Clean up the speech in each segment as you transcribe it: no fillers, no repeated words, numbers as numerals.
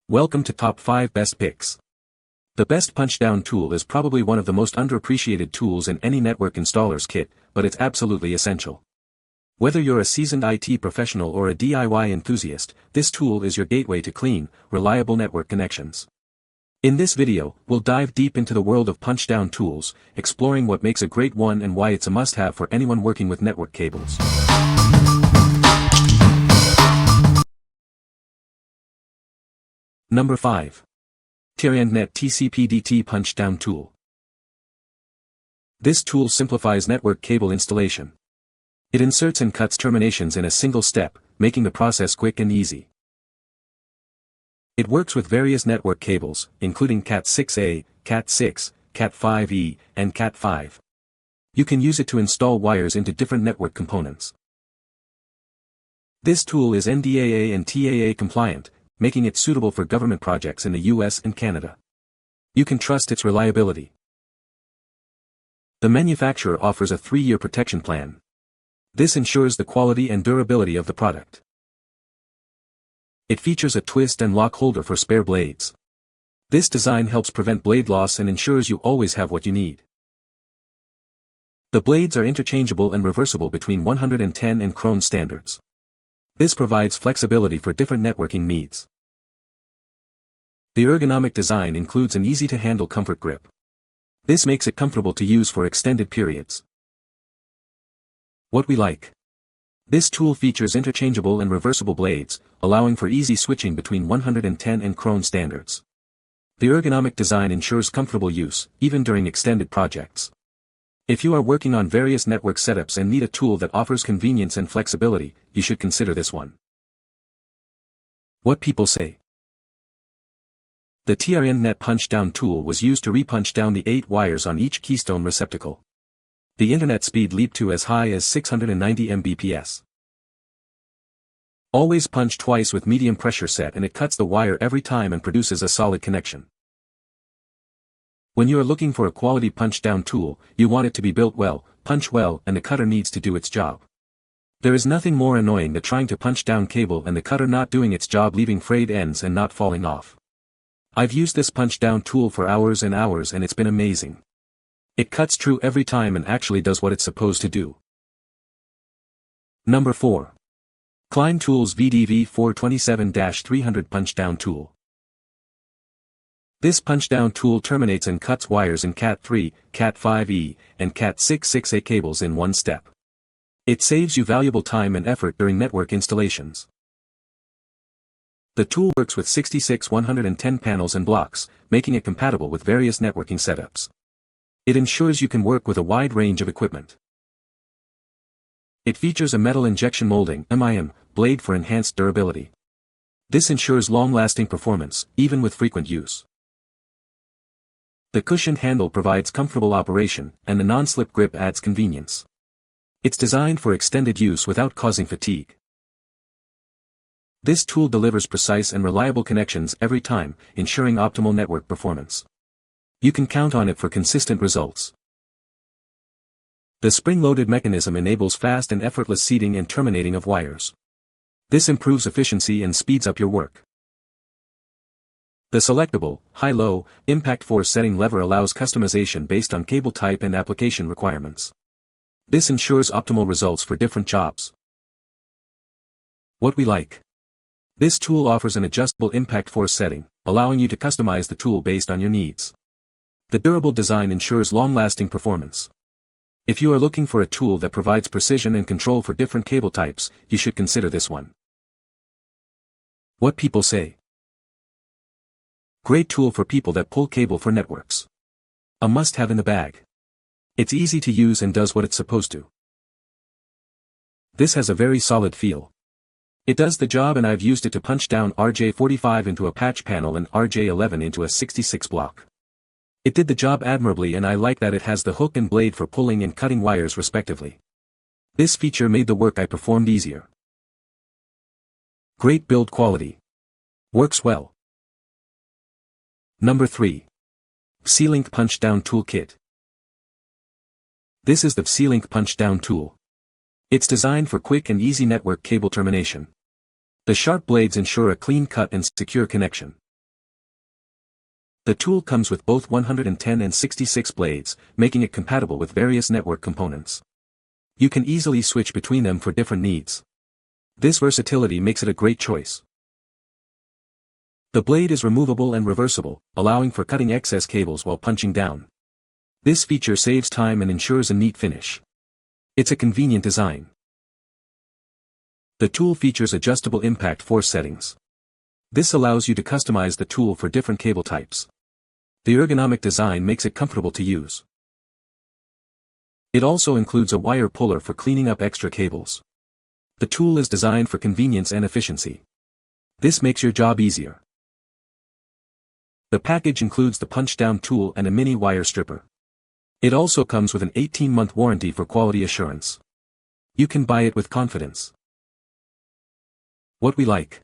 Welcome to Top 5 Best Picks. The best Punchdown tool is probably one of the most underappreciated tools in any network installer's kit, but it's absolutely essential. Whether you're a seasoned IT professional or a DIY enthusiast, this tool is your gateway to clean, reliable network connections. In this video, we'll dive deep into the world of Punchdown tools, exploring what makes a great one and why it's a must-have for anyone working with network cables. Number 5. TRENDnet TC-PDT Punchdown Tool. This tool simplifies network cable installation. It inserts and cuts terminations in a single step, making the process quick and easy. It works with various network cables, including Cat6a, Cat6, Cat5e, and Cat5. You can use it to install wires into different network components. This tool is NDAA and TAA compliant, making it suitable for government projects in the US and Canada. You can trust its reliability. The manufacturer offers a 3-year protection plan. This ensures the quality and durability of the product. It features a twist and lock holder for spare blades. This design helps prevent blade loss and ensures you always have what you need. The blades are interchangeable and reversible between 110 and Krone standards. This provides flexibility for different networking needs. The ergonomic design includes an easy-to-handle comfort grip. This makes it comfortable to use for extended periods. What we like. This tool features interchangeable and reversible blades, allowing for easy switching between 110 and Krone standards. The ergonomic design ensures comfortable use, even during extended projects. If you are working on various network setups and need a tool that offers convenience and flexibility, you should consider this one. What people say. The TRENDnet Punchdown tool was used to re-punch down the 8 wires on each keystone receptacle. The internet speed leaped to as high as 690 Mbps. Always punch twice with medium pressure set and it cuts the wire every time and produces a solid connection. When you are looking for a quality punch-down tool, you want it to be built well, punch well, and the cutter needs to do its job. There is nothing more annoying than trying to punch down cable and the cutter not doing its job, leaving frayed ends and not falling off. I've used this punch-down tool for hours and hours and it's been amazing. It cuts true every time and actually does what it's supposed to do. Number 4. Klein Tools VDV427-300 Punchdown Tool. This punchdown tool terminates and cuts wires in Cat3, Cat5e, and Cat6-6a cables in one step. It saves you valuable time and effort during network installations. The tool works with 66 110 panels and blocks, making it compatible with various networking setups. It ensures you can work with a wide range of equipment. It features a metal injection molding (MIM) blade for enhanced durability. This ensures long-lasting performance, even with frequent use. The cushioned handle provides comfortable operation, and the non-slip grip adds convenience. It's designed for extended use without causing fatigue. This tool delivers precise and reliable connections every time, ensuring optimal network performance. You can count on it for consistent results. The spring-loaded mechanism enables fast and effortless seating and terminating of wires. This improves efficiency and speeds up your work. The selectable, high-low, impact force setting lever allows customization based on cable type and application requirements. This ensures optimal results for different jobs. What we like. This tool offers an adjustable impact force setting, allowing you to customize the tool based on your needs. The durable design ensures long-lasting performance. If you are looking for a tool that provides precision and control for different cable types, you should consider this one. What people say. Great tool for people that pull cable for networks. A must-have in the bag. It's easy to use and does what it's supposed to. This has a very solid feel. It does the job and I've used it to punch down RJ45 into a patch panel and RJ11 into a 66 block. It did the job admirably and I like that it has the hook and blade for pulling and cutting wires respectively. This feature made the work I performed easier. Great build quality. Works well. Number 3. VCELINK Punchdown Toolkit. This is the VCELINK Punchdown tool. It's designed for quick and easy network cable termination. The sharp blades ensure a clean cut and secure connection. The tool comes with both 110 and 66 blades, making it compatible with various network components. You can easily switch between them for different needs. This versatility makes it a great choice. The blade is removable and reversible, allowing for cutting excess cables while punching down. This feature saves time and ensures a neat finish. It's a convenient design. The tool features adjustable impact force settings. This allows you to customize the tool for different cable types. The ergonomic design makes it comfortable to use. It also includes a wire puller for cleaning up extra cables. The tool is designed for convenience and efficiency. This makes your job easier. The package includes the punch-down tool and a mini wire stripper. It also comes with an 18-month warranty for quality assurance. You can buy it with confidence. What we like.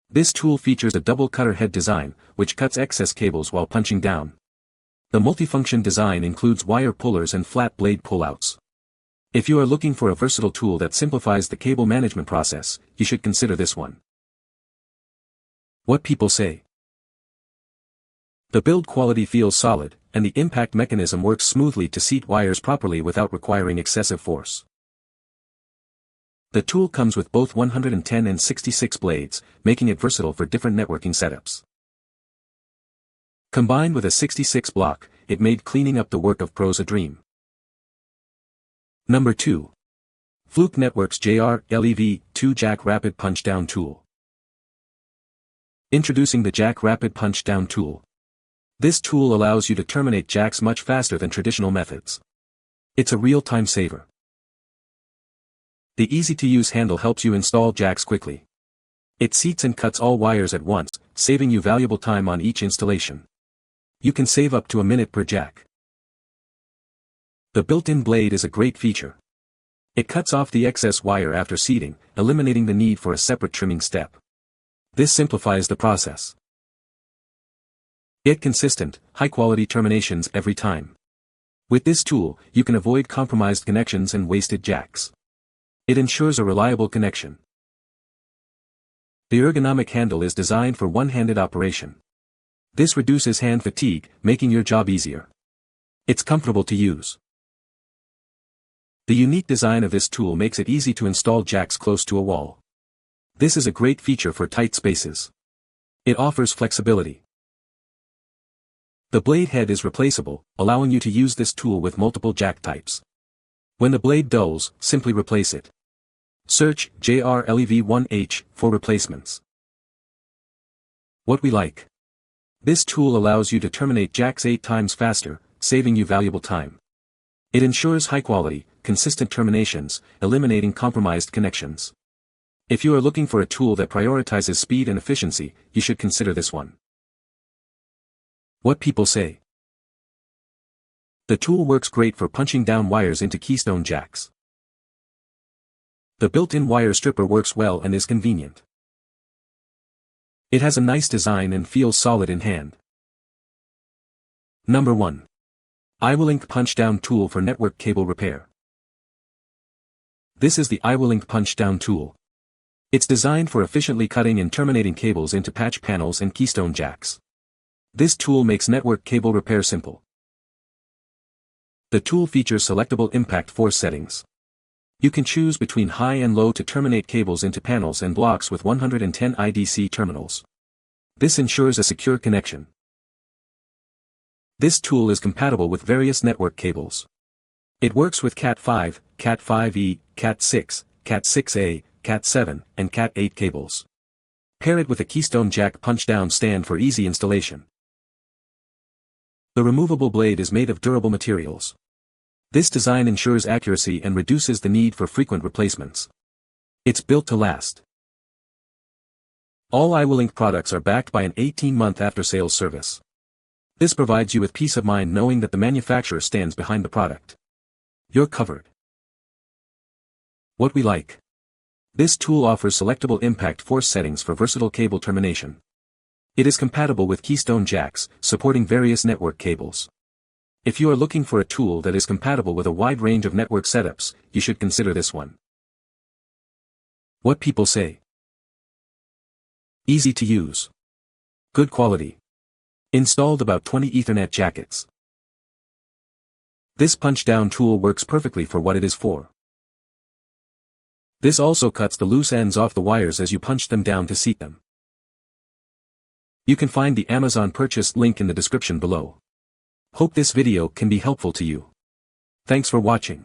This tool features a double cutter head design, which cuts excess cables while punching down. The multifunction design includes wire pullers and flat blade pullouts. If you are looking for a versatile tool that simplifies the cable management process, you should consider this one. What people say. The build quality feels solid, and the impact mechanism works smoothly to seat wires properly without requiring excessive force. The tool comes with both 110 and 66 blades, making it versatile for different networking setups. Combined with a 66 block, it made cleaning up the work of pros a dream. Number 2. Fluke Networks JR-LEV-2 Jack Rapid Punch-Down Tool. Introducing the Jack Rapid Punch-Down Tool. This tool allows you to terminate jacks much faster than traditional methods. It's a real time saver. The easy-to-use handle helps you install jacks quickly. It seats and cuts all wires at once, saving you valuable time on each installation. You can save up to a minute per jack. The built-in blade is a great feature. It cuts off the excess wire after seating, eliminating the need for a separate trimming step. This simplifies the process. Get consistent, high-quality terminations every time. With this tool, you can avoid compromised connections and wasted jacks. It ensures a reliable connection. The ergonomic handle is designed for one-handed operation. This reduces hand fatigue, making your job easier. It's comfortable to use. The unique design of this tool makes it easy to install jacks close to a wall. This is a great feature for tight spaces. It offers flexibility. The blade head is replaceable, allowing you to use this tool with multiple jack types. When the blade dulls, simply replace it. Search JR-LEV-1H for replacements. What we like. This tool allows you to terminate jacks 8 times faster, saving you valuable time. It ensures high-quality, consistent terminations, eliminating compromised connections. If you are looking for a tool that prioritizes speed and efficiency, you should consider this one. What people say. The tool works great for punching down wires into keystone jacks. The built-in wire stripper works well and is convenient. It has a nice design and feels solid in hand. Number 1. Iwillink Punchdown Tool for Network Cable Repair. This is the Iwillink Punchdown Tool. It's designed for efficiently cutting and terminating cables into patch panels and keystone jacks. This tool makes network cable repair simple. The tool features selectable impact force settings. You can choose between high and low to terminate cables into panels and blocks with 110 IDC terminals. This ensures a secure connection. This tool is compatible with various network cables. It works with Cat5, Cat5e, Cat6, Cat6a, Cat7, and Cat8 cables. Pair it with a keystone jack punch-down stand for easy installation. The removable blade is made of durable materials. This design ensures accuracy and reduces the need for frequent replacements. It's built to last. All Iwillink products are backed by an 18-month after-sales service. This provides you with peace of mind knowing that the manufacturer stands behind the product. You're covered. What we like. This tool offers selectable impact force settings for versatile cable termination. It is compatible with keystone jacks, supporting various network cables. If you are looking for a tool that is compatible with a wide range of network setups, you should consider this one. What people say. Easy to use. Good quality. Installed about 20 Ethernet jackets. This punch-down tool works perfectly for what it is for. This also cuts the loose ends off the wires as you punch them down to seat them. You can find the Amazon purchase link in the description below. Hope this video can be helpful to you. Thanks for watching.